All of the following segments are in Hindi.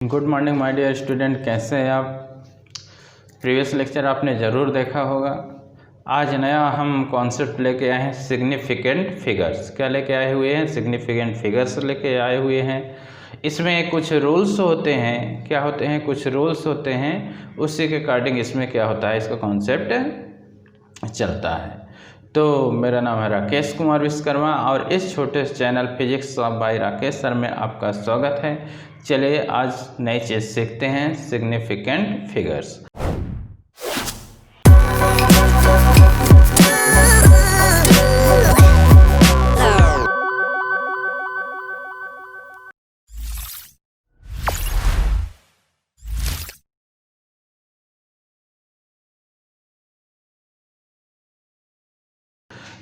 Good morning my dear student, कैसे हैं आप। प्रीवियस लेक्चर आपने ज़रूर देखा होगा। आज नया हम कॉन्सेप्ट लेके आए हैं, सिग्निफिकेंट फिगर्स। क्या लेके आए हुए हैं? सिग्निफिकेंट फिगर्स लेके आए हुए हैं। इसमें कुछ रूल्स होते हैं। क्या होते हैं? कुछ रूल्स होते हैं, उसी के अकॉर्डिंग इसमें क्या होता है, इसका कॉन्सेप्ट चलता है। तो मेरा नाम है राकेश कुमार विश्वकर्मा और इस छोटे channel physics bye Rakesh sir में आपका स्वागत है। चलिए आज नई चीज़ सीखते हैं, सिग्निफिकेंट फिगर्स।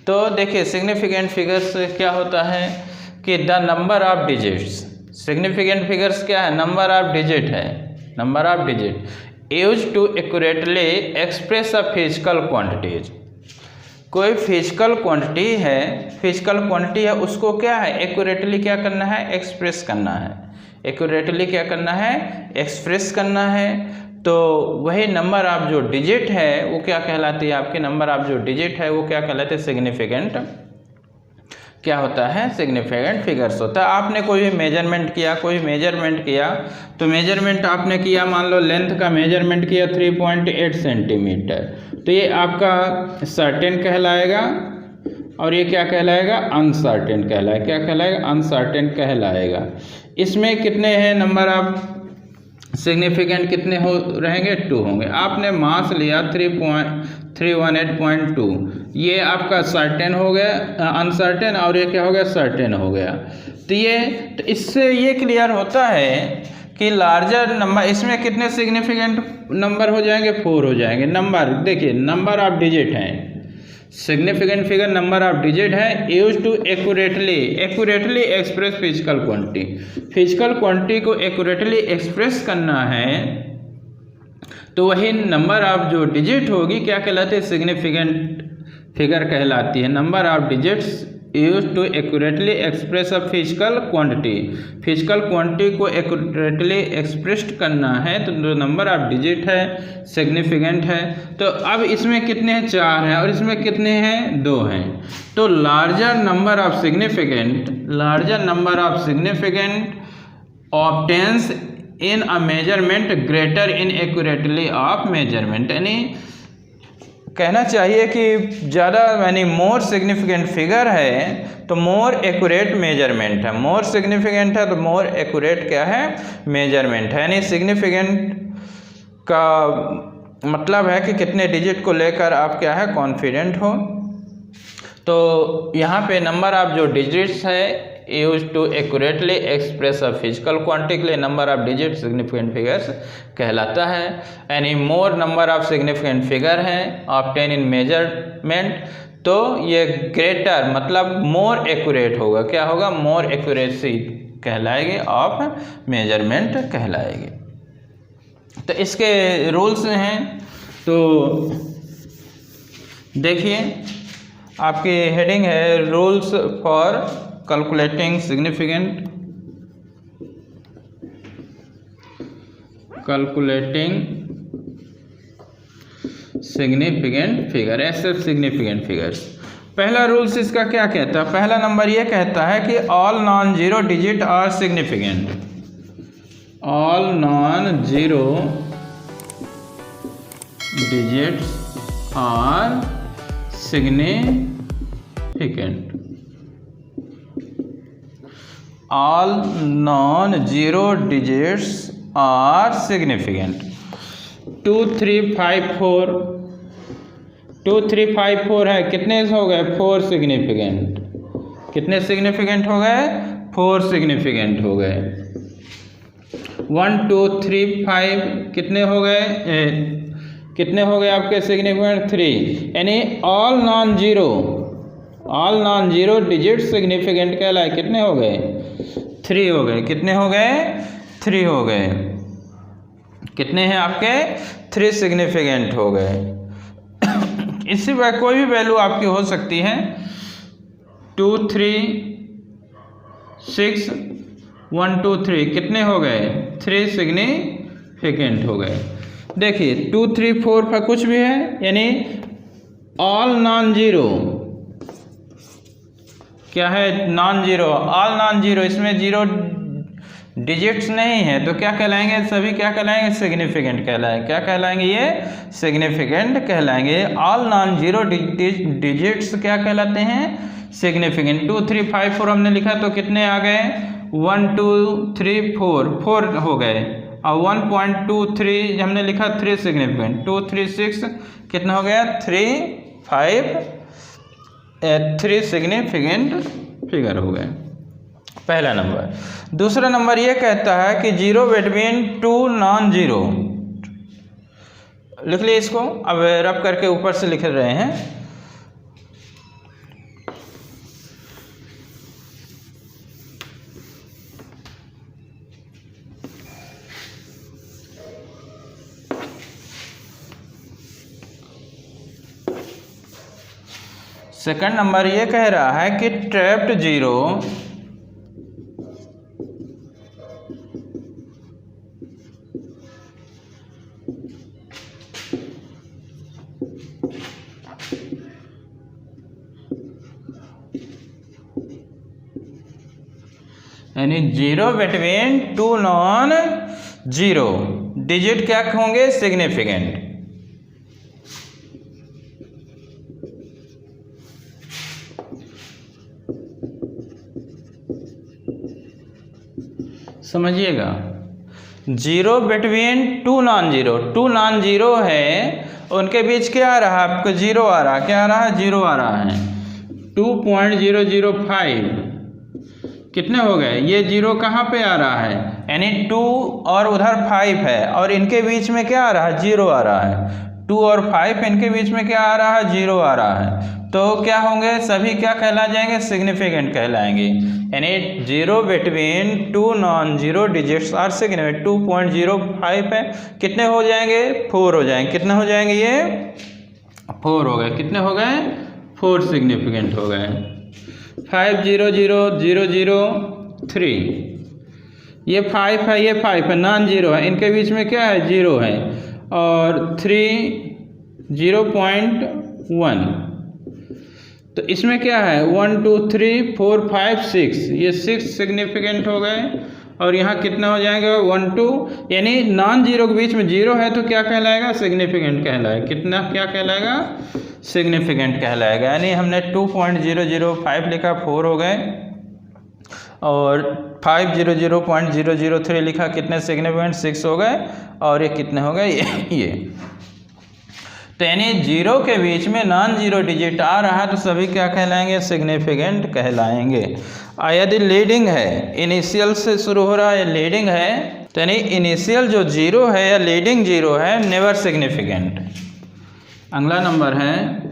तो देखिए, सिग्निफिकेंट फिगर्स क्या होता है कि the number of digits. Significant figures क्या है? नंबर ऑफ डिजिट है, number of digit use to accurately express a physical quantities. कोई फिजिकल क्वांटिटी है, उसको क्या है, एक्यूरेटली क्या करना है, एक्सप्रेस करना है। एक्यूरेटली क्या करना है, एक्सप्रेस करना है। तो वही नंबर ऑफ जो डिजिट है वो क्या कहलाती है, आपके नंबर ऑफ जो डिजिट है वो क्या कहलाते हैं, सिग्निफिकेंट क्या होता है, सिग्निफिकेंट फिगर्स होता है। आपने कोई भी मेजरमेंट किया, तो मेजरमेंट आपने किया, मान लो लेंथ का मेजरमेंट किया 3.8 सेंटीमीटर, तो ये आपका सर्टेन कहलाएगा और ये क्या कहलाएगा, अनसर्टेन कहलाएगा। क्या कहलाएगा, अनसर्टेन कहलाएगा। इसमें कितने हैं नंबर ऑफ सिग्निफिकेंट, कितने हो रहेंगे, 2 होंगे। आपने मास लिया 318.2, ये आपका सर्टेन हो गया, अनसर्टेन, और ये क्या हो गया, सर्टेन हो गया। तो इससे ये क्लियर होता है कि लार्जर नंबर, इसमें कितने सिग्निफिकेंट नंबर हो जाएंगे, 4 हो जाएंगे। नंबर देखिए, नंबर ऑफ डिजिट हैं, significant figure number of digit है use to accurately express physical quantity को एक्यूरेटली एक्सप्रेस करना है। तो वही नंबर ऑफ जो डिजिट होगी क्या कहलाती है, सिग्निफिकेंट फिगर कहलाती है। Number of digits use to accurately express a physical quantity को एक्यूरेटली एक्सप्रेस्ड करना है। तो जो नंबर ऑफ डिजिट है सिग्निफिकेंट है। तो अब इसमें कितने हैं, 4 हैं, और इसमें कितने हैं, 2 हैं। तो larger number of significant obtains in a measurement greater in accurately of measurement. यानी कहना चाहिए कि ज़्यादा, यानी मोर सिग्निफिकेंट फिगर है तो मोर एक्यूरेट मेजरमेंट है। मोर सिग्निफिकेंट है तो मोर एक्यूरेट क्या है, मेजरमेंट है। यानी सिग्निफिकेंट का मतलब है कि कितने डिजिट को लेकर आप क्या है, कॉन्फिडेंट हो। तो यहाँ पे नंबर ऑफ जो डिजिट्स है use to accurately express a physical quantity के लिए number of digit significant figures कहलाता है। यानी more number of significant figure हैं ऑब्टेन इन मेजरमेंट, तो ये ग्रेटर मतलब मोर एक्यूरेट होगा। क्या होगा, मोर एक्यूरेसी कहलाएगी, ऑफ मेजरमेंट कहलाएगी। तो इसके रूल्स हैं, तो देखिए आपकी हेडिंग है rules for calculating significant figure, ऐसे सिग्निफिकेंट फिगर्स। पहला रूल्स इसका क्या कहता है, पहला नंबर ये कहता है कि all non zero digit are significant. All non zero digits are significant. All non-zero digits are significant. 2 3 5 4 2 3 5 4 है, कितने हो गए, 4 सिग्निफिकेंट। कितने सिग्निफिकेंट हो गए, 4 सिग्निफिकेंट हो गए। 1 2 3 5 कितने हो गए, कितने हो गए आपके सिग्निफिकेंट, 3। यानी all non zero digit significant कहलाए, कितने हो गए, 3 हो गए। कितने हो गए, 3 हो गए। कितने हैं आपके, 3 सिग्निफिकेंट हो गए। इसी पर कोई भी वैल्यू आपकी हो सकती है, 2 3 6 1 2 3 कितने हो गए? 3 सिग्निफिकेंट हो गए। देखिए 2 3 4 5 कुछ भी है, यानी ऑल नॉन जीरो। क्या है? Non zero, all non zero. इसमें जीरो डिजिट्स नहीं है तो क्या कहलाएंगे? सभी क्या कहलाएंगे? सिग्निफिकेंट कहलाएंगे। क्या कहलाएंगे? ये सिग्निफिकेंट कहलाएंगे। ऑल नॉन जीरो डिजिट्स क्या कहलाते हैं? सिग्निफिकेंट। 2 3 5 4 हमने लिखा तो कितने आ गए? 1 2 3 4 4 हो गए। और 1.23 हमने लिखा 3 सिग्निफिकेंट। 2 3 6 कितना हो गया? 3 5 3 सिग्निफिकेंट फिगर हो गए। पहला नंबर। दूसरा नंबर ये कहता है कि जीरो बिटवीन 2 नॉन जीरो। लिख लिए इसको, अब रब करके ऊपर से लिख रहे हैं। सेकंड नंबर ये कह रहा है कि ट्रैप्ड जीरो यानी zero between 2 non zero digit क्या होंगे? सिग्निफिकेंट। समझिएगा, zero between 2 non zero. 2 non zero है, उनके बीच क्या आ रहा है? आपको जीरो आ रहा है। क्या आ रहा है? जीरो आ रहा है। 2.005 कितने हो गए? ये जीरो कहाँ पे आ रहा है? यानी 2 और उधर 5 है और इनके बीच में क्या आ रहा है? जीरो आ रहा है। 2 और 5 इनके बीच में क्या आ रहा है? जीरो आ रहा है। तो क्या होंगे? सभी क्या कहला जाएंगे? सिग्निफिकेंट कहलाएंगे। यानी zero between 2 non zero digits are significant. 2.05 है, कितने हो जाएंगे? 4 हो जाएंगे। कितने हो जाएंगे? ये 4 हो गए। कितने हो गए? 4 सिग्निफिकेंट हो गए। 5 0 0 0 0 3 ये 5 है, ये 5 है, नॉन जीरो है, इनके बीच में क्या है? जीरो है। और 3 0.1 तो इसमें क्या है? 1 2 3 4 5 6 ये 6 सिग्निफिकेंट हो गए। और यहाँ कितना हो जाएगा? 1 2 यानी नॉन जीरो के बीच में जीरो है तो क्या कहलाएगा? सिग्निफिकेंट कहलाएगा। कितना क्या कहलाएगा? सिग्निफिकेंट कहलाएगा। यानी हमने 2.005 लिखा, 4 हो गए। और 500.003 लिखा, कितने सिग्निफिकेंट? 6 हो गए। और ये कितने हो गए? ये तो यानी जीरो के बीच में नॉन जीरो डिजिट आ रहा है तो सभी क्या कहलाएंगे? सिग्निफिकेंट कहलाएंगे। यदि लीडिंग है, इनिशियल से शुरू हो रहा है, लीडिंग है, तो यानी इनिशियल जो जीरो है या लीडिंग जीरो है, नेवर सिग्निफिकेंट। अगला नंबर है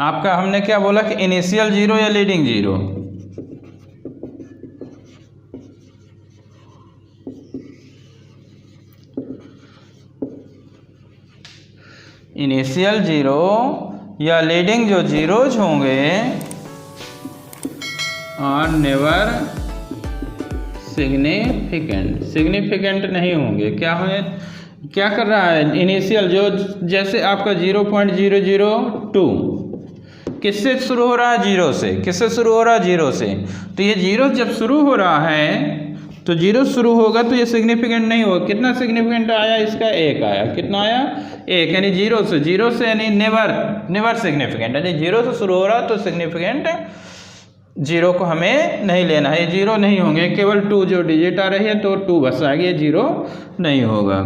आपका, हमने क्या बोला कि इनिशियल जीरो या लीडिंग जीरो। इनिशियल जीरो या लीडिंग जो जीरोज होंगे और नेवर सिग्निफिकेंट, सिग्निफिकेंट नहीं होंगे। क्या होंगे? क्या कर रहा है? इनिशियल जो, जैसे आपका 0.002 किससे शुरू हो रहा है? जीरो से। किससे शुरू हो रहा है? जीरो से। तो ये जीरो जब शुरू हो रहा है तो जीरो शुरू होगा तो ये सिग्निफिकेंट नहीं होगा। कितना सिग्निफिकेंट आया इसका? 1 आया। कितना आया? 1। यानी जीरो से यानी नेवर सिग्निफिकेंट। यानी जीरो से शुरू हो रहा तो सिग्निफिकेंट जीरो को हमें नहीं लेना है, ये जीरो नहीं होंगे। केवल 2 जो डिजिट आ रही है तो 2 बस आ गया, जीरो नहीं होगा।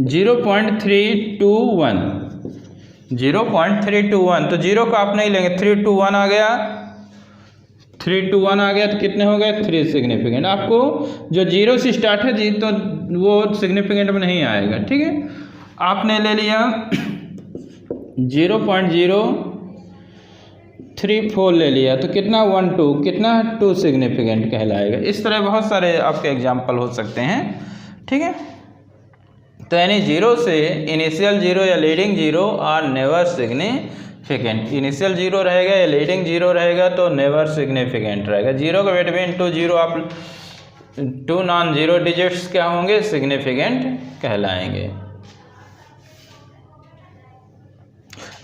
0.321 0.321 तो जीरो को आप नहीं लेंगे। 321 आ गया, 321 आ गया तो कितने हो गए? 3 सिग्निफिकेंट। आपको जो जीरो से स्टार्ट है जी तो वो सिग्निफिकेंट में नहीं आएगा। ठीक है, आपने ले लिया 0.034 ले लिया तो कितना? 1 2 कितना? 2 सिग्निफिकेंट कहलाएगा। इस तरह बहुत सारे आपके एग्जाम्पल हो सकते हैं। ठीक है, तो यानी जीरो से इनिशियल जीरो या leading zero are never significant. Initial zero रहेगा या लीडिंग जीरो रहेगा तो नेवर सिग्निफिकेंट रहेगा। जीरो के बिटवीन टू जीरो आप टू नॉन जीरो डिजिट्स क्या होंगे, सिग्निफिकेंट कहलाएंगे।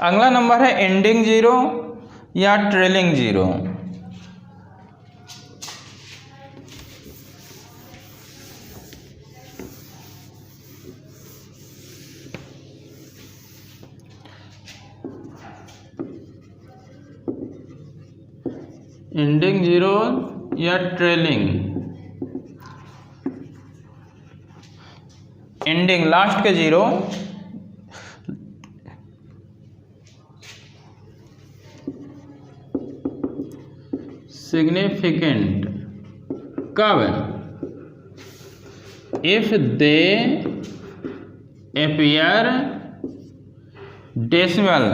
अगला नंबर है एंडिंग जीरो या ट्रेलिंग जीरो। एंडिंग जीरो या ट्रेलिंग। एंडिंग लास्ट के जीरो, सिग्निफिकेंट कब, if they appear decimal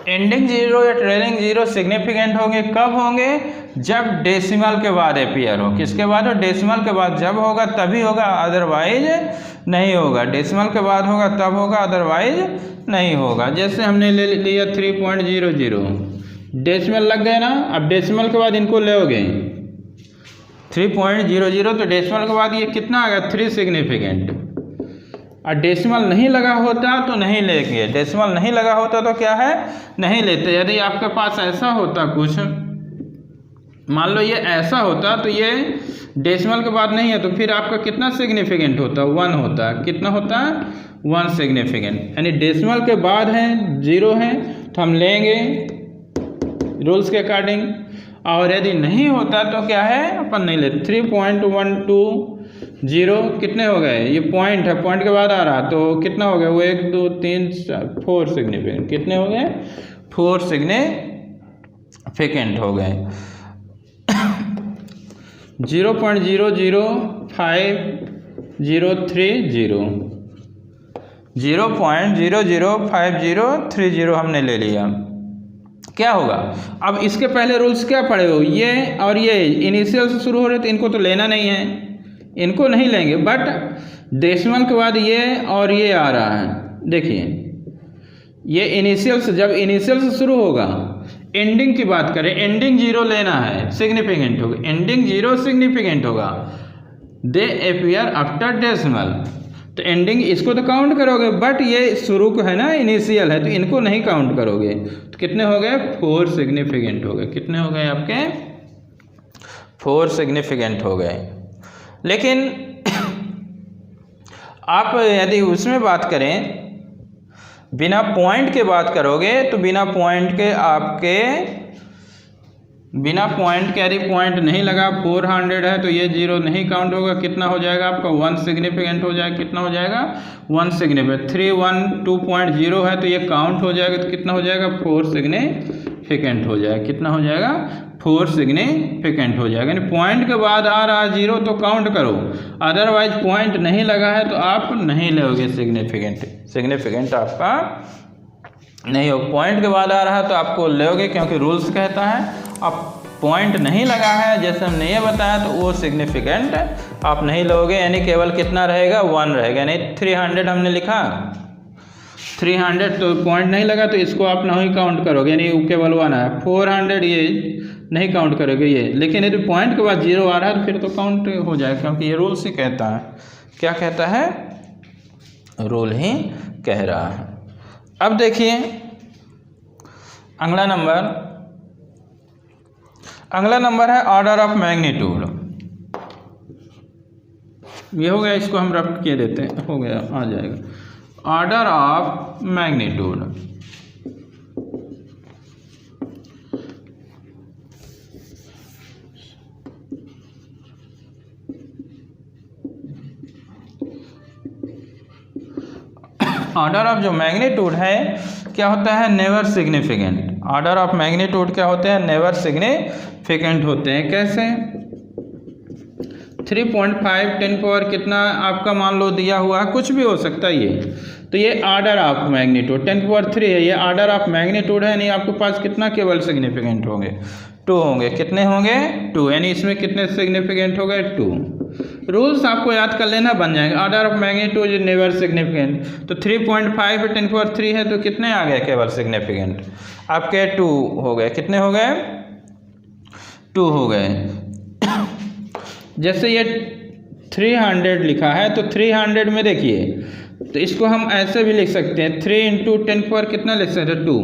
ending zero या ट्रेलिंग जीरो सिग्निफिकेंट होंगे कब होंगे, जब डेसिमल के बाद अपीयर हो। किसके बाद हो, डेसिमल के बाद जब होगा तभी होगा, अदरवाइज नहीं होगा। डेसिमल के बाद होगा तब होगा, अदरवाइज नहीं होगा। जैसे हमने ले लिया 3.00, डेसिमल लग गए ना, अब डेसिमल के बाद इनको लोगे 3.00 तो डेसिमल के बाद ये कितना आ गया, 3 सिग्निफिकेंट। और डेसिमल नहीं लगा होता तो नहीं लेंगे, डेसिमल नहीं लगा होता तो क्या है, नहीं लेते। यदि आपके पास ऐसा होता कुछ, मान लो ये ऐसा होता तो ये डेसिमल के बाद नहीं है तो फिर आपका कितना सिग्निफिकेंट होता, 1 होता। कितना होता है, 1 सिग्निफिकेंट। यानी डेसिमल के बाद है, 0 है तो हम लेंगे रूल्स के अकॉर्डिंग, और यदि नहीं होता तो क्या है, अपन नहीं लेते। 3.120 कितने हो गए, ये पॉइंट है, पॉइंट के बाद आ रहा तो कितना हो गया, वो 1 2 3 4 सिग्निफिकेंट। कितने हो गए, 4 सिग्निफिकेंट हो गए। 0.00530 0.005030 हमने ले लिया। क्या होगा, अब इसके पहले रूल्स क्या पड़े हो, ये और ये इनिशियल से शुरू हो रहे तो इनको तो लेना नहीं है, इनको नहीं लेंगे। बट डेसिमल के बाद ये और ये आ रहा है, देखिए ये इनिशियल से, जब इनिशियल से शुरू होगा, एंडिंग की बात करें, एंडिंग जीरो लेना है, सिग्निफिकेंट होगा, एंडिंग जीरो सिग्निफिकेंट होगा। दे अपीयर आफ्टर डेसिमल, तो एंडिंग इसको तो काउंट करोगे, बट ये शुरू को है ना, इनिशियल है तो इनको नहीं काउंट करोगे। तो कितने हो गए, 4 सिग्निफिकेंट हो गए। कितने हो गए आपके, 4 सिग्निफिकेंट हो गए। लेकिन आप यदि उसमें बात करें, बिना पॉइंट के बात करोगे तो बिना पॉइंट के आपके, बिना पॉइंट के यदि पॉइंट नहीं लगा, 400 है तो ये 0 नहीं काउंट होगा। कितना हो जाएगा आपका, 1 सिग्निफिकेंट हो जाएगा। कितना हो जाएगा, 1 सिग्निफिकेंट। 312.0 है तो ये काउंट हो जाएगा, तो कितना हो जाएगा, 4 सिग्निफिकेंट हो जाएगा। कितना हो जाएगा, 4 सिग्निफिकेंट हो जाएगा। यानी पॉइंट के बाद आ रहा है 0 तो काउंट करो, अदरवाइज पॉइंट नहीं लगा है तो आप नहीं लोगे सिग्निफिकेंट। सिग्निफिकेंट आपका नहीं हो, पॉइंट के बाद आ रहा है तो आपको लोगे, क्योंकि रूल्स कहता है। अब पॉइंट नहीं लगा है, जैसे हमने ये बताया, तो वो सिग्निफिकेंट आप नहीं लोगे। यानी केवल कितना रहेगा, 1 रहेगा। यानी 300 हमने लिखा, 300 तो पॉइंट नहीं लगा तो इसको आप नहीं काउंट करोगे, यानी केवल 1 है। 400 ये नहीं काउंट करोगे ये, लेकिन यदि पॉइंट के बाद 0 आ रहा है तो फिर तो काउंट हो जाएगा, क्योंकि ये रूल ही कहता है। क्या कहता है, रूल ही कह रहा है। अब देखिए अगला नंबर है ऑर्डर ऑफ मैग्नीट्यूड। ये हो गया, इसको हम रब किए देते हैं, हो गया, आ जाएगा। Order of magnitude, order of जो मैग्नीट्यूड है क्या होता है, never significant. Order of magnitude क्या होते हैं, नेवर सिग्निफिकेंट होते हैं। कैसे, 3.5 10 पावर कितना आपका मान लो दिया हुआ है, कुछ भी हो सकता है ये, तो ये ऑर्डर ऑफ मैग्नीट्यूड 10 पावर 3 है, ये ऑर्डर ऑफ मैग्नीट्यूड है। नहीं, आपके पास कितना केवल सिग्निफिकेंट होंगे, 2 होंगे। कितने होंगे, 2। यानी इसमें कितने सिग्निफिकेंट हो गए, 2। रूल्स आपको याद कर लेना, बन जाएंगे। Order of magnitude is never significant, तो 3.5 10 की पावर 3 है, तो कितने आ गए केवल सिग्निफिकेंट आपके? 2 हो गए। कितने हो गए? 2 हो गए। जैसे ये 300 लिखा है, तो 300 में देखिए, तो इसको हम ऐसे भी लिख सकते हैं, 3 इंटू 10 की पावर कितना लिख सकते हैं? 2।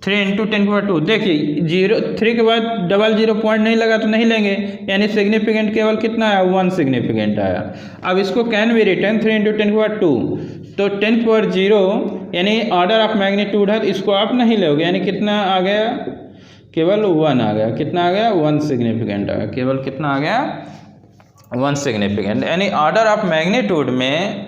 3 इंटू 10 की पावर 2। देखिए 3 के बाद डबल 0 पॉइंट नहीं लगा तो नहीं लेंगे, यानी सिग्निफिकेंट केवल कितना आया? 1 सिग्निफिकेंट आया। अब इसको कैन बी रिटर्न 3 इंटू 10 की पावर 2, तो 10 की पावर 0 यानी ऑर्डर ऑफ मैग्नीट्यूड है, इसको आप नहीं लोगे, यानी कितना आ गया? केवल 1 आ गया। कितना आ गया? 1 सिग्निफिकेंट आ गया। केवल कितना आ गया? 1 सिग्निफिकेंट। यानी ऑर्डर ऑफ मैग्नीट्यूड में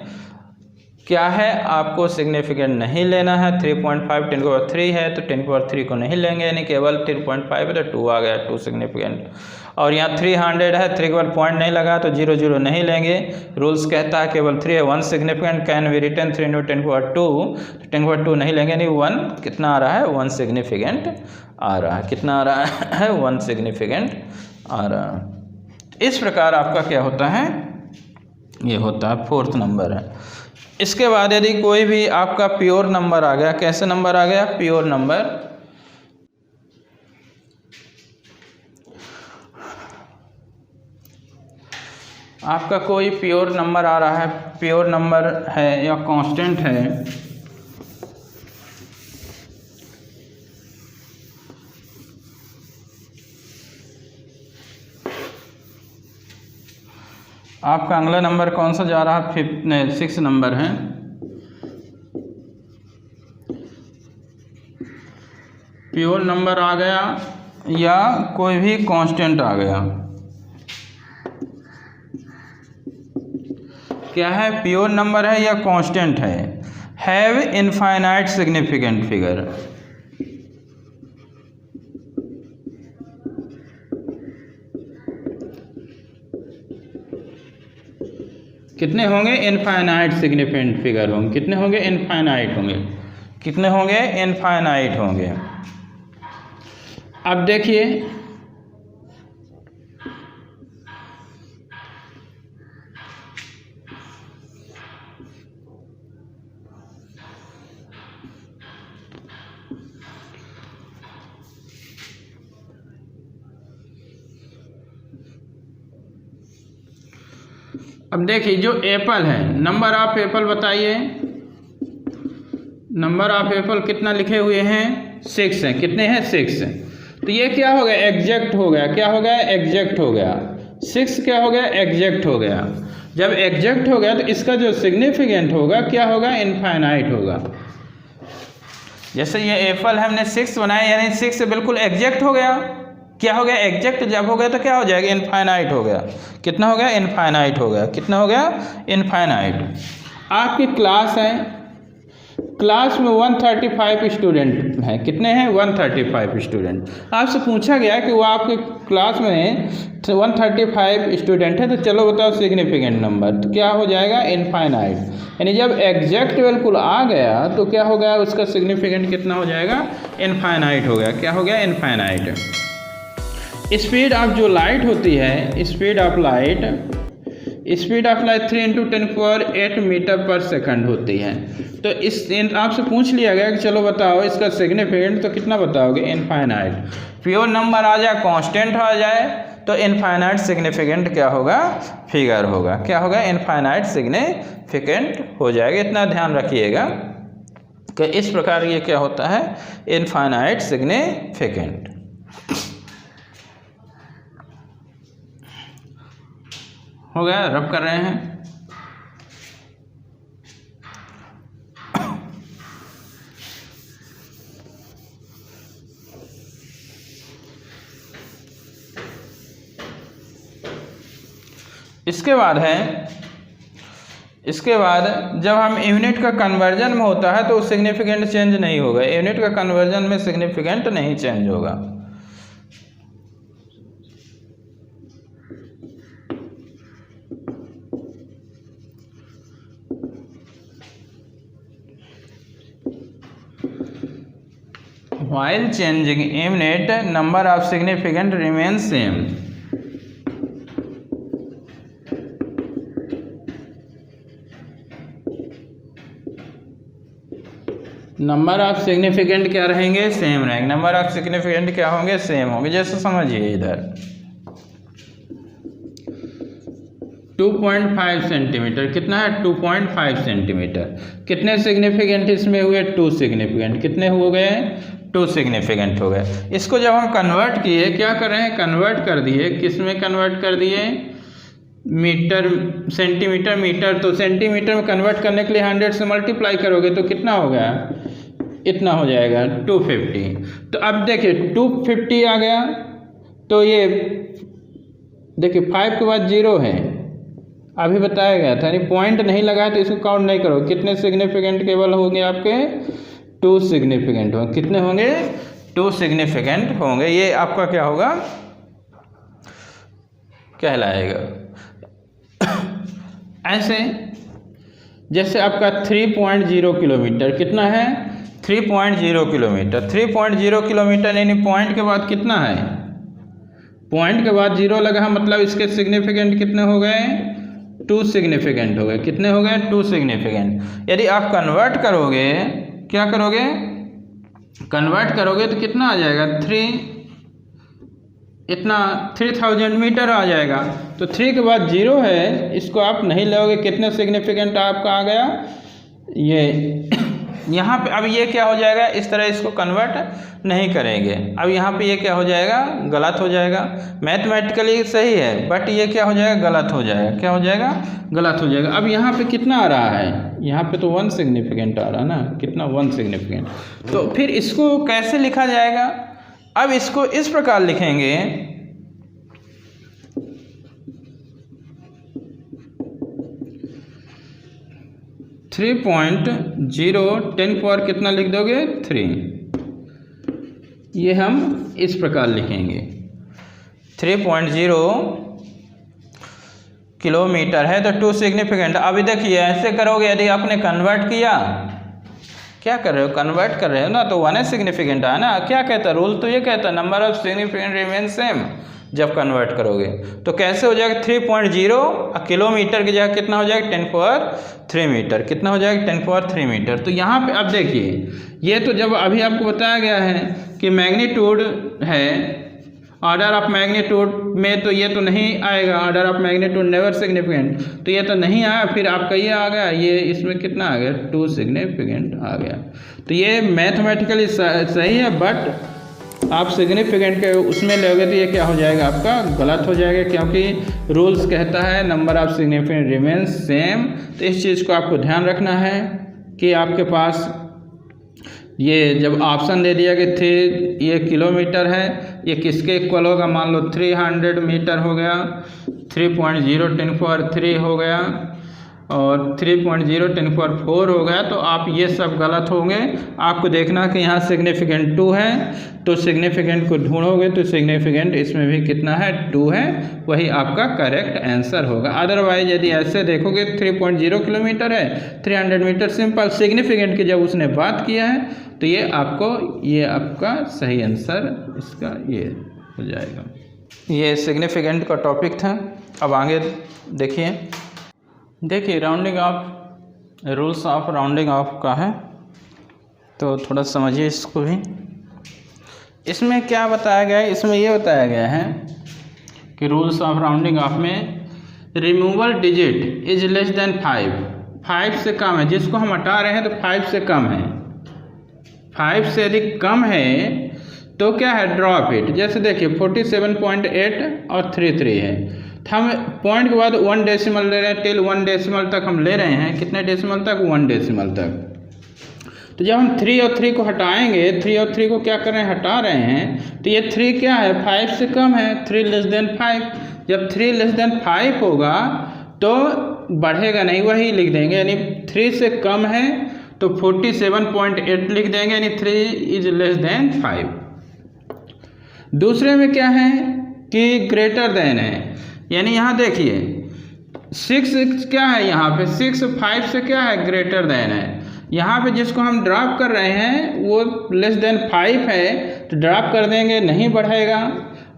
क्या है? आपको सिग्निफिकेंट नहीं लेना है। 3.5 10 की पावर 3 है, तो 10 की पावर 3 को नहीं लेंगे, यानी केवल 3.5 है, तो 2 आ गया, 2 सिग्निफिकेंट। और यहाँ 300 है, 3 के बाद पॉइंट नहीं लगा तो 0 0 नहीं लेंगे। रूल्स कहता है केवल 3 है, 1 significant. Can be return 3 into 10 की पावर 2, तो 10 की पावर 2 नहीं लेंगे, यानी 1 कितना आ रहा है? 1 सिग्निफिकेंट आ रहा है। कितना आ रहा है? 1 सिग्निफिकेंट आ रहा है। इस प्रकार आपका क्या होता है? ये होता है 4th नंबर है। इसके बाद यदि कोई भी आपका प्योर नंबर आ गया, कैसे नंबर आ गया? Pure number. आपका कोई प्योर नंबर आ रहा है, प्योर नंबर है या कांस्टेंट है, आपका अगला नंबर कौन सा जा रहा है? 6 नंबर है। प्योर नंबर आ गया या कोई भी कांस्टेंट आ गया, क्या है? प्योर नंबर है या कांस्टेंट है। Have infinite significant figure. कितने होंगे? इनफाइनाइट सिग्निफिकेंट फिगर होंगे। कितने होंगे? इनफाइनाइट होंगे। कितने होंगे? इनफाइनाइट होंगे। अब देखिए, अब देखिए जो एप्पल है, नंबर ऑफ एप्पल बताइए। नंबर ऑफ एप्पल कितना लिखे हुए हैं? 6 हैं। कितने हैं? 6 हैं। तो ये क्या हो गया? एग्जैक्ट हो गया। क्या हो गया? एग्जैक्ट हो गया। 6 क्या हो गया? एग्जैक्ट हो गया। जब एग्जैक्ट हो गया तो इसका जो सिग्निफिकेंट होगा क्या होगा? इनफाइनाइट होगा। जैसे ये एप्पल हमने 6 बनाया, यानी 6 बिल्कुल एग्जैक्ट हो गया। क्या हो गया? एग्जैक्ट जब हो गया तो क्या हो जाएगा? इनफाइनाइट हो गया। कितना हो गया? इनफाइनाइट हो गया। कितना हो गया? इनफाइनाइट। आपकी क्लास है, क्लास में 135 स्टूडेंट हैं। कितने हैं? 135 स्टूडेंट। आपसे पूछा गया कि वो आपके क्लास में 135 स्टूडेंट है, तो चलो बताओ सिग्निफिकेंट नंबर। तो क्या हो जाएगा? इनफाइनाइट। यानी जब एग्जैक्ट बिल्कुल आ गया तो क्या हो गया? उसका सिग्निफिकेंट कितना हो जाएगा? इनफाइनाइट हो गया। क्या हो गया? इनफाइनाइट। स्पीड ऑफ जो लाइट होती है, स्पीड ऑफ लाइट 3 इंटू 10 की पावर 8 मीटर पर सेकंड होती है। तो इस आपसे पूछ लिया गया कि चलो बताओ इसका सिग्निफिकेंट, तो कितना बताओगे? इनफाइनाइट। प्योर नंबर आ जाए, कांस्टेंट आ जाए, तो इनफाइनाइट सिग्निफिकेंट क्या होगा? फिगर होगा। क्या होगा? इनफाइनाइट सिग्निफिकेंट हो जाएगा। इतना ध्यान रखिएगा कि इस प्रकार ये क्या होता है? Infinite significant. हो गया? रब कर रहे हैं। इसके बाद जब हम यूनिट का कन्वर्जन में होता है तो सिग्निफिकेंट चेंज नहीं होगा। यूनिट का कन्वर्जन में सिग्निफिकेंट नहीं चेंज होगा। While changing unit, number of significant remains same. Number of significant क्या रहेंगे, सेम रहेंगे। नंबर ऑफ सिग्निफिकेंट क्या होंगे, सेम होंगे। जैसे समझिए इधर 2.5 सेंटीमीटर कितना है, 2.5 सेंटीमीटर। कितने सिग्निफिकेंट इसमें हुए, 2 सिग्निफिकेंट। कितने हो गए, 2 सिग्निफिकेंट हो गए। इसको जब हम कन्वर्ट किए, क्या कर रहे हैं, कन्वर्ट कर दिए। किस में कन्वर्ट कर दिए, मीटर सेंटीमीटर मीटर। तो सेंटीमीटर में कन्वर्ट करने के लिए 100 से मल्टीप्लाई करोगे तो कितना हो गया, इतना हो जाएगा 250। तो अब देखिए 250 आ गया, तो ये देखिए 5 के बाद 0 है, अभी बताया गया था, यानी पॉइंट नहीं लगाया तो इसको काउंट नहीं करो। कितने सिग्निफिकेंट केवल होंगे आपके, 2 सिग्निफिकेंट होंगे। कितने होंगे, 2 सिग्निफिकेंट होंगे। ये आपका क्या होगा, कहलाएगा। ऐसे जैसे आपका 3.0 किलोमीटर कितना है, 3.0 किलोमीटर। 3.0 किलोमीटर यानी पॉइंट के बाद कितना है, पॉइंट के बाद 0 लगा, मतलब इसके सिग्निफिकेंट कितने हो गए, 2 सिग्निफिकेंट हो गए। कितने हो गए, 2 सिग्निफिकेंट। यदि आप कन्वर्ट करोगे, क्या करोगे, कन्वर्ट करोगे तो कितना आ जाएगा, 3000 मीटर आ जाएगा। तो 3 के बाद 0 है, इसको आप नहीं लोगे, कितने सिग्निफिकेंट आपका आ गया, ये यहाँ पे। अब ये क्या हो जाएगा, इस तरह इसको कन्वर्ट नहीं करेंगे। अब यहाँ पे ये क्या हो जाएगा, गलत हो जाएगा। मैथमेटिकली सही है, बट ये क्या हो जाएगा, गलत हो जाएगा। क्या हो जाएगा, गलत हो जाएगा। अब यहाँ पे कितना आ रहा है, यहाँ पे तो 1 सिग्निफिकेंट आ रहा है ना, कितना, 1 सिग्निफिकेंट। तो फिर इसको कैसे लिखा जाएगा, अब इसको इस प्रकार लिखेंगे, 3.0 10 पावर कितना लिख दोगे, 3। ये हम इस प्रकार लिखेंगे, 3.0 किलोमीटर है तो 2 सिग्निफिकेंट। अभी देखिए ऐसे करोगे, यदि आपने कन्वर्ट किया, क्या कर रहे हो, कन्वर्ट कर रहे हो ना, तो 1 सिग्निफिकेंट है ना। क्या कहता है रूल, तो ये कहता है number of significant remain same जब कन्वर्ट करोगे। तो कैसे हो जाएगा, 3.0 किलोमीटर की जगह कितना हो जाएगा, 10 पावर 3 मीटर। कितना हो जाएगा, 10 पावर 3 मीटर। तो यहाँ पे अब देखिए, ये तो जब अभी आपको बताया गया है कि मैग्नीट्यूड है, ऑर्डर ऑफ मैग्नीट्यूड में तो ये तो नहीं आएगा, order of magnitude never significant, तो ये तो नहीं आया। फिर आपका ये आ गया, ये इसमें कितना आ गया, 2 सिग्निफिकेंट आ गया। तो ये मैथमेटिकली सही है, बट आप सिग्निफिकेंट के उसमें लोगे तो ये क्या हो जाएगा, आपका गलत हो जाएगा, क्योंकि रूल्स कहता है number of significant remains same. तो इस चीज़ को आपको ध्यान रखना है कि आपके पास ये जब ऑप्शन दे दिया कि 3 ये किलोमीटर है, ये किसके इक्वल होगा, मान लो 300 मीटर हो गया, 3.0 10 पावर 3 हो गया, और 3.0 10 पावर 4 हो गया। तो आप ये सब गलत होंगे। आपको देखना कि यहाँ सिग्निफिकेंट 2 है, तो सिग्निफिकेंट को ढूंढोगे तो सिग्निफिकेंट इसमें भी कितना है, 2 है, वही आपका करेक्ट आंसर होगा। अदरवाइज यदि ऐसे देखोगे 3.0 किलोमीटर है, 300 मीटर, सिंपल। सिग्निफिकेंट की जब उसने बात किया है तो ये आपका सही आंसर इसका ये हो जाएगा। ये सिग्निफिकेंट का टॉपिक था। अब आगे देखिए rounding off, rules of rounding of का है, तो थोड़ा समझिए इसको भी। इसमें क्या बताया गया है, इसमें ये बताया गया है कि रूल्स ऑफ राउंडिंग ऑफ में removal digit is less than 5 से कम है। जिसको हम हटा रहे हैं तो 5 से कम है, 5 से यदि कम है तो क्या है, ड्रॉप इट। जैसे देखिए 47.8 और 33 है, हम पॉइंट के बाद 1 डेसिमल ले रहे हैं, टिल 1 डेसिमल तक हम ले रहे हैं। कितने डेसिमल तक, 1 डेसिमल तक। तो जब हम 3 और 3 को हटाएंगे, 3 और 3 को क्या कर रहे हैं, हटा रहे हैं, तो ये 3 क्या है, 5 से कम है, 3 लेस देन 5। जब 3 लेस देन 5 होगा तो बढ़ेगा नहीं, वही लिख देंगे, यानी 3 से कम है तो 47.8 लिख देंगे, यानी 3 इज लेस देन 5। दूसरे में क्या है कि ग्रेटर देन है, यानी यहाँ देखिए 6 क्या है, यहाँ पे 6 5 से क्या है, ग्रेटर देन है। यहाँ पे जिसको हम ड्रॉप कर रहे हैं वो लेस देन 5 है, तो ड्रॉप कर देंगे, नहीं बढ़ेगा।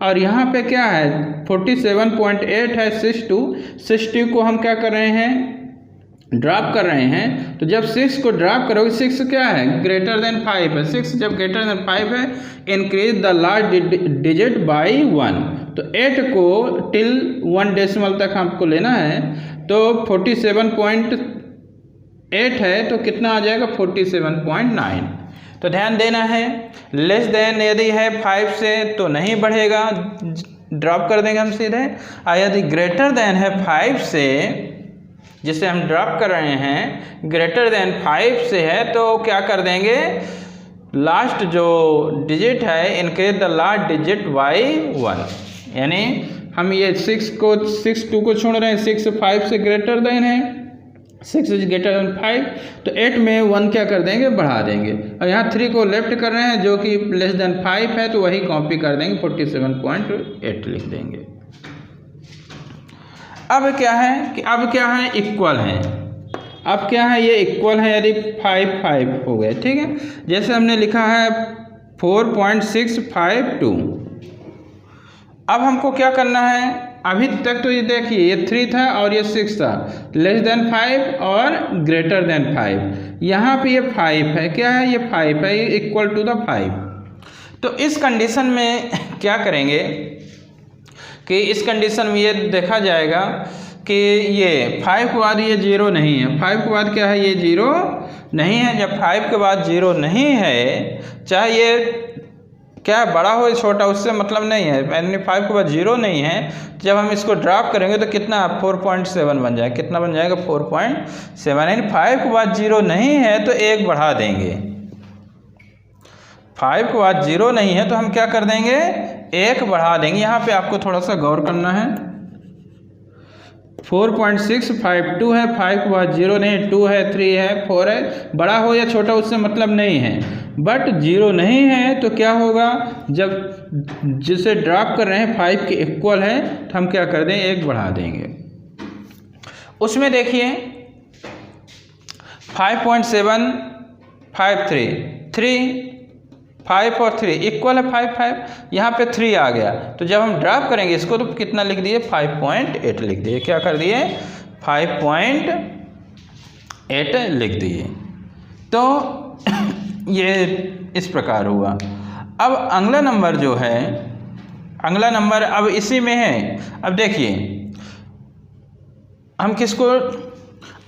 और यहाँ पे क्या है, 47.8 है, 62 को हम क्या कर रहे हैं, ड्रॉप कर रहे हैं, तो जब 6 को ड्रॉप करोगे, 6 क्या है, ग्रेटर देन 5 है, 6 जब ग्रेटर देन 5 है, increase the last digit by 1। तो 8 को टिल 1 डेसिमल तक हमको लेना है, तो 47.8 है, तो कितना आ जाएगा 47.9। तो ध्यान देना है, लेस देन यदि है 5 से तो नहीं बढ़ेगा, ड्रॉप कर देंगे हम सीधे। और यदि ग्रेटर देन है 5 से, जिसे हम ड्रॉप कर रहे हैं ग्रेटर देन 5 से है, तो क्या कर देंगे, लास्ट जो डिजिट है increase the last digit by 1। यानी हम ये 6 2 को छोड़ रहे हैं, 6 5 से ग्रेटर देन है, 6 इज ग्रेटर देन 5, तो 8 में 1 क्या कर देंगे, बढ़ा देंगे। और यहाँ 3 को लेफ्ट कर रहे हैं जो कि लेस देन 5 है, तो वही कॉपी कर देंगे, 47.8 लिख देंगे। अब क्या है कि अब क्या है, इक्वल है। अब क्या है, ये इक्वल है, यदि 5 5 हो गए, ठीक है। जैसे हमने लिखा है 4.652। अब हमको क्या करना है, अभी तक तो ये देखिए ये 3 था और ये 6 था, लेस देन 5 और ग्रेटर देन 5। यहाँ पे ये 5 है, क्या है, ये 5 है, ये इक्वल टू द 5। तो इस कंडीशन में क्या करेंगे कि इस कंडीशन में ये देखा जाएगा कि ये 5 के बाद ये 0 नहीं है, 5 के बाद क्या है, ये 0 नहीं है। जब 5 के बाद 0 नहीं है, चाहे ये क्या बड़ा हो छोटा, उससे मतलब नहीं है, यानी 5 के बाद 0 नहीं है, जब हम इसको ड्रॉप करेंगे तो कितना 4.7 बन जाएगा, कितना बन जाएगा 4.7। यानी 5 के बाद 0 नहीं है तो 1 बढ़ा देंगे, 5 के बाद 0 नहीं है तो हम क्या कर देंगे, 1 बढ़ा देंगे। यहाँ पे आपको थोड़ा सा गौर करना है, 4.652 है, 5 के बाद 0 नहीं, 2 है, 3 है, 4 है, बड़ा हो या छोटा उससे मतलब नहीं है। बट 0 नहीं है तो क्या होगा, जब जिसे ड्रॉप कर रहे हैं 5 के इक्वल है, तो हम क्या कर दें, 1 बढ़ा देंगे। उसमें देखिए 5.753 3 5 और 3 इक्वल है 5 5, यहाँ पे 3 आ गया, तो जब हम ड्रॉप करेंगे इसको तो कितना लिख दिए, 5.8 लिख दिए। क्या कर दिए, 5.8 लिख दिए। तो ये इस प्रकार हुआ। अब अगला नंबर जो है, अगला नंबर अब इसी में है। अब देखिए हम किसको,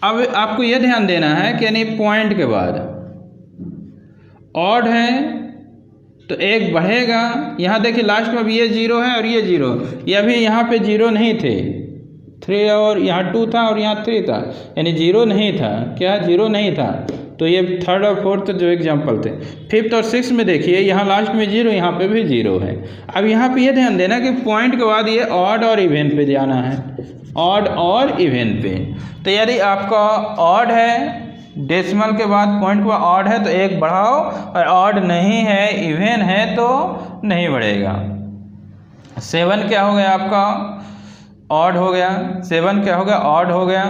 अब आपको यह ध्यान देना है कि यानी पॉइंट के बाद ऑड है तो 1 बढ़ेगा। यहाँ देखिए लास्ट में भी ये 0 है और ये 0, ये अभी यहाँ पे 0 नहीं थे, 3 और यहाँ 2 था और यहाँ 3 था, यानी 0 नहीं था, क्या 0 नहीं था। तो ये 3rd और 4th जो एग्जाम्पल थे। 5th और 6th में देखिए यहाँ लास्ट में 0, यहाँ पे भी 0 है। अब यहाँ पे ये ध्यान देना कि पॉइंट के बाद ये ऑड और इवन पे जाना है, ऑड और इवन पे। तो यदि आपका ऑड है, डेसिमल के बाद पॉइंट के बाद ऑड है तो 1 बढ़ाओ, और ऑड नहीं है, इवन है तो नहीं बढ़ेगा। 7 क्या हो गया आपका, ऑड हो गया, 7 क्या हो गया, ऑड हो गया,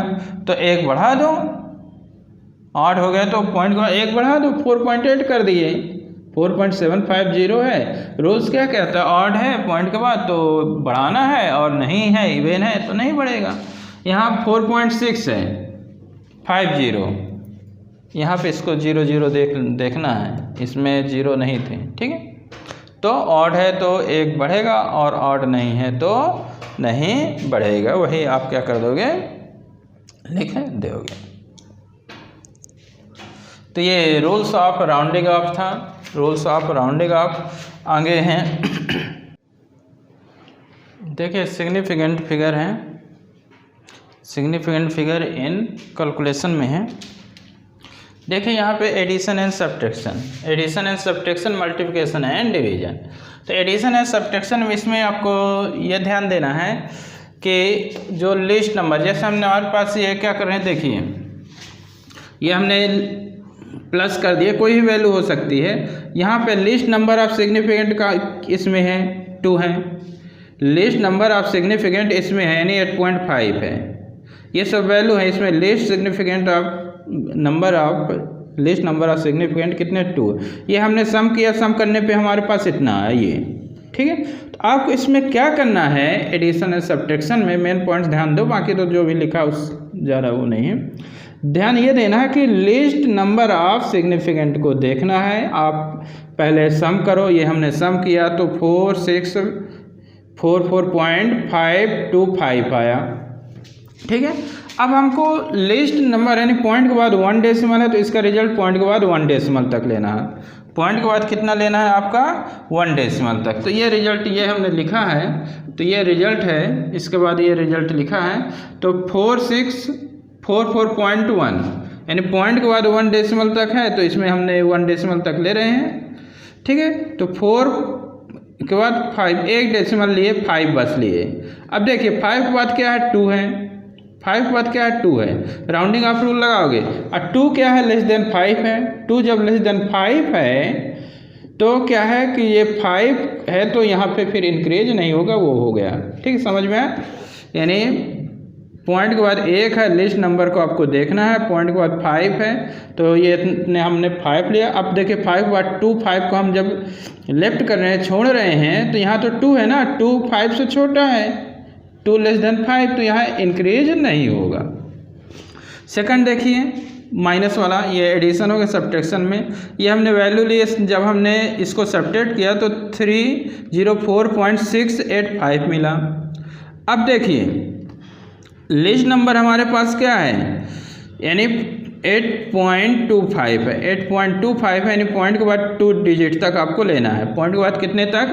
तो 1 बढ़ा दो, ऑड हो गया तो पॉइंट के बाद 1 बढ़ा दो, 4.8 कर दिए, 4.750 है। रूल्स क्या कहता है, ऑड है पॉइंट के बाद तो बढ़ाना है, और नहीं है, इवन है तो नहीं बढ़ेगा। यहाँ 4.6 है 50, यहाँ पे इसको 0 0 देखना है, इसमें 0 नहीं थे, ठीक है। तो ऑड है तो 1 बढ़ेगा, और ऑड नहीं है तो नहीं बढ़ेगा। वही आप क्या कर दोगे, लिख दोगे। तो ये रूल्स ऑफ राउंडिंग ऑफ था, रूल्स ऑफ राउंडिंग ऑफ। आगे हैं देखिए सिग्निफिकेंट फिगर हैं, सिग्निफिकेंट फिगर इन कैलकुलेशन में है। देखिए यहाँ पे addition and subtraction, addition and subtraction, multiplication and division. तो एडिशन एंड सब्ट्रैक्शन में इसमें आपको यह ध्यान देना है कि जो लिस्ट नंबर, जैसे हमने हमारे पास ये क्या कर रहे हैं, देखिए ये हमने प्लस कर दिया, कोई भी वैल्यू हो सकती है। यहाँ पे लिस्ट नंबर ऑफ सिग्निफिकेंट का इसमें है 2 है, लिस्ट नंबर ऑफ सिग्निफिकेंट इसमें है यानी 8.5 है। ये सब वैल्यू है इसमें। Least significant of number of list number of significant कितने 2, ये हमने सम किया, सम करने पे हमारे पास इतना है ये, ठीक है। तो आपको इसमें क्या करना है, एडिशन एंड सब्ट्रैक्शन में मेन पॉइंट्स ध्यान दो, बाकी तो जो भी लिखा उस ज़्यादा वो नहीं है। ध्यान ये देना है कि लिस्ट नंबर ऑफ सिग्निफिकेंट को देखना है। आप पहले सम करो, ये हमने सम किया तो 464.525 आया। ठीक है, अब हमको लिस्ट नंबर यानी पॉइंट के बाद 1 डेसिमल है तो इसका रिजल्ट पॉइंट के बाद 1 डेसिमल तक लेना है। पॉइंट के बाद कितना लेना है आपका 1 डेसिमल तक। तो ये रिजल्ट ये हमने लिखा है, तो ये रिजल्ट है, इसके बाद ये रिजल्ट लिखा है तो 4644.1 यानी पॉइंट के बाद 1 डेसिमल तक है तो इसमें हमने 1 डेसिमल तक ले रहे हैं। ठीक है, तो 4 के बाद 5 1 डेसिमल लिए, 5 बस लिए। अब देखिए 5 के बाद क्या है 2 है, 5 के बाद क्या है 2 है, राउंडिंग ऑफ रूल लगाओगे और 2 क्या है लेस देन 5 है। 2 जब लेस देन 5 है तो क्या है कि ये 5 है तो यहाँ पे फिर इंक्रीज नहीं होगा, वो हो गया। ठीक है, समझ में आया। यानी पॉइंट के बाद 1 है, लिस्ट नंबर को आपको देखना है, पॉइंट के बाद 5 है तो ये हमने 5 लिया। अब देखिए 5 के बाद 2, 5 को हम जब लेफ्ट कर रहे हैं, छोड़ रहे हैं तो यहाँ तो 2 है ना, 2 5 से छोटा है, 2 लेस देन 5 तो यहाँ इंक्रीज नहीं होगा। सेकंड देखिए माइनस वाला, ये एडिशन हो गया सब्ट्रैक्शन में। ये हमने वैल्यू ली, जब हमने इसको सब्ट्रैक्ट किया तो 304.685 मिला। अब देखिए लिस्ट नंबर हमारे पास क्या है, यानी 8.25 है, 8.25 है यानी पॉइंट के बाद 2 डिजिट तक आपको लेना है। पॉइंट के बाद कितने तक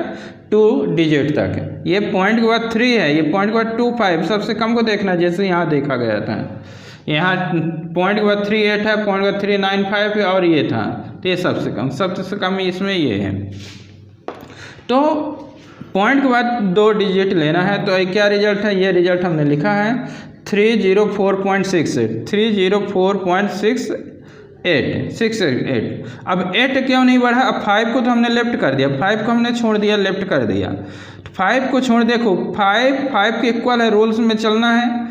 2 डिजिट तक। ये पॉइंट के बाद 3 है, ये पॉइंट के बाद 25, सबसे कम को देखना जैसे यहाँ देखा गया था। यहाँ पॉइंट के बाद 38 है, पॉइंट के बाद 395 है और ये था, तो ये सबसे कम इसमें ये है। तो पॉइंट के बाद 2 डिजिट लेना है तो क्या रिजल्ट है, ये रिजल्ट हमने लिखा है 304.68 304.68। अब 8 क्यों नहीं बढ़ा, अब 5 को तो हमने लेफ्ट कर दिया, 5 को हमने छोड़ दिया, लेफ्ट कर दिया, 5 को छोड़, देखो 5 के इक्वल है, रूल्स में चलना है,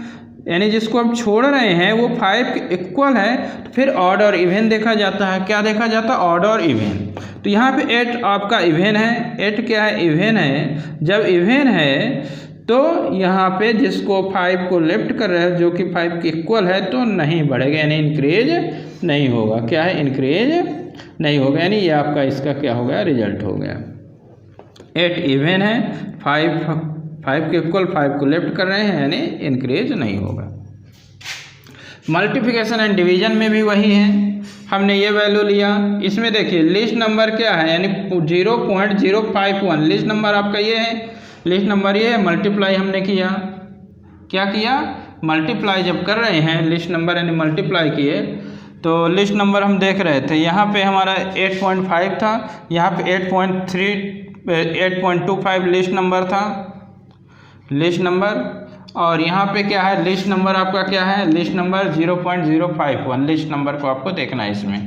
यानी जिसको हम छोड़ रहे हैं वो 5 के इक्वल है तो फिर ऑड और इवन देखा जाता है। क्या देखा जाता है, ऑड और इवन। तो यहाँ पे 8 आपका इवन है, 8 क्या है, इवन है। जब इवन है तो यहाँ पे जिसको 5 को लेफ्ट कर रहे हैं जो कि 5 के इक्वल है तो नहीं बढ़ेगा, यानी इंक्रीज नहीं होगा। क्या है, इंक्रीज नहीं होगा, यानी ये आपका इसका क्या हो गया, रिजल्ट हो गया। 8 इवन है, 5 के इक्वल 5 को लेफ्ट कर रहे हैं, यानी इंक्रीज नहीं होगा। मल्टीप्लिकेशन एंड डिवीजन में भी वही है, हमने ये वैल्यू लिया। इसमें देखिए लिस्ट नंबर क्या है, यानी 0.051 लिस्ट नंबर आपका ये है, लिस्ट नंबर ये है। मल्टीप्लाई हमने किया, क्या किया, मल्टीप्लाई जब कर रहे हैं लिस्ट नंबर यानी मल्टीप्लाई किए तो लिस्ट नंबर हम देख रहे थे, यहाँ पे हमारा 8.5 था, यहाँ पे 8.25 लिस्ट नंबर था, लिस्ट नंबर। और यहाँ पे क्या है, लिस्ट नंबर आपका क्या है, लिस्ट नंबर 0.051 लिस्ट नंबर को आपको देखना है इसमें।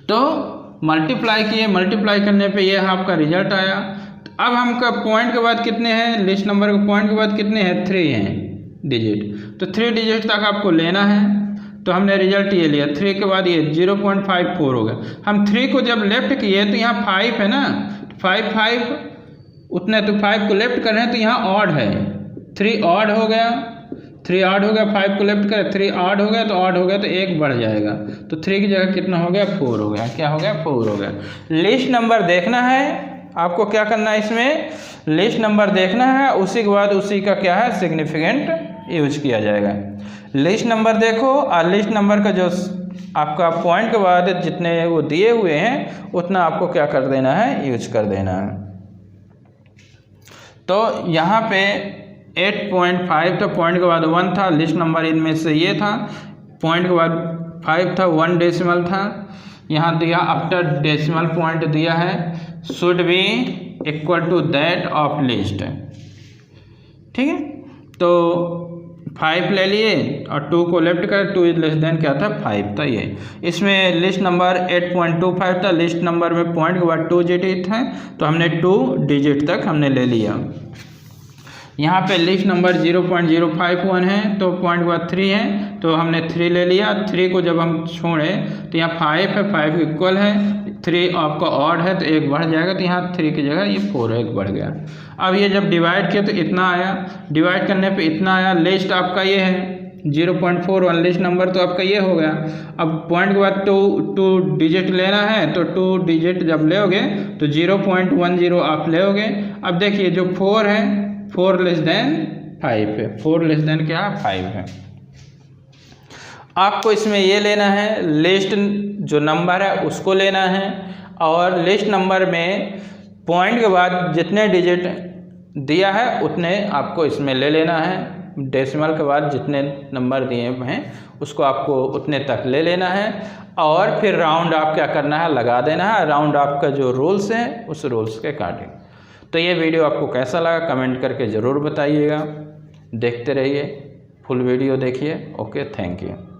तो मल्टीप्लाई किए, मल्टीप्लाई करने पे ये आपका रिजल्ट आया। अब हमका पॉइंट के बाद कितने हैं, लिस्ट नंबर के पॉइंट के बाद कितने हैं, 3 हैं डिजिट, तो 3 डिजिट तक आपको लेना है। तो हमने रिजल्ट ये लिया, 3 के बाद ये 0.54 हो गया। हम 3 को जब लेफ्ट किए तो यहाँ 5 है ना, 5 उतने, तो 5 को लेफ्ट कर रहे हैं तो यहाँ ऑड है, 3 ऑड हो गया, 3 ऑड हो गया, 5 को लेफ्ट करें 3 ऑड हो गया, तो ऑड हो गया तो 1 बढ़ जाएगा, तो 3 की जगह कितना हो गया, 4 हो गया। क्या हो गया, 4 हो गया। लिस्ट नंबर देखना है आपको, क्या करना है इसमें, लिस्ट नंबर देखना है, उसी के बाद उसी का क्या है, सिग्निफिकेंट यूज किया जाएगा। लिस्ट नंबर देखो और लिस्ट नंबर का जो आपका पॉइंट के बाद जितने वो दिए हुए हैं उतना आपको क्या कर देना है, यूज कर देना है। तो यहाँ पे 8.5 था, पॉइंट के बाद 1 था, लिस्ट नंबर इनमें से ये था, पॉइंट के बाद 5 था, 1 डेसिमल था, यहाँ दिया आफ्टर डेसिमल पॉइंट दिया है, should be equal to that of least. ठीक है, तो 5 ले लिए और 2 को लेफ्ट कर, 2 इज लेस देन क्या था, 5 था। ये इसमें लिस्ट नंबर 8.25 था, लिस्ट नंबर में पॉइंट के बाद 2 डिजिट है तो हमने 2 डिजिट तक हमने ले लिया। यहाँ पे लिस्ट नंबर 0.051 है तो पॉइंट के बाद 3 है तो हमने 3 ले लिया। 3 को जब हम छोड़े तो यहाँ 5 है, 5 इक्वल है, 3 आपका ऑड है तो 1 बढ़ जाएगा, तो यहाँ 3 की जगह ये 4 1 बढ़ गया। अब ये जब डिवाइड किया तो इतना आया, डिवाइड करने पे इतना आया। लिस्ट आपका ये है, 0.41 लिस्ट नंबर तो आपका ये हो गया। अब पॉइंट के बाद टू डिजिट लेना है, तो 2 डिजिट जब लेओगे तो 0.10 आप लेओगे। अब देखिए जो 4 है 4 लेस देन 5 है, 4 लेस देन क्या 5 है। आपको इसमें ये लेना है, लिस्ट जो नंबर है उसको लेना है, और लिस्ट नंबर में पॉइंट के बाद जितने डिजिट दिया है उतने आपको इसमें ले लेना है। डेसिमल के बाद जितने नंबर दिए हैं उसको आपको उतने तक ले लेना है, और फिर राउंड आप क्या करना है, लगा देना है। राउंड आपका जो रूल्स हैं उस रूल्स के अकॉर्डिंग। तो ये वीडियो आपको कैसा लगा कमेंट करके ज़रूर बताइएगा। देखते रहिए, फुल वीडियो देखिए। Okay, thank you.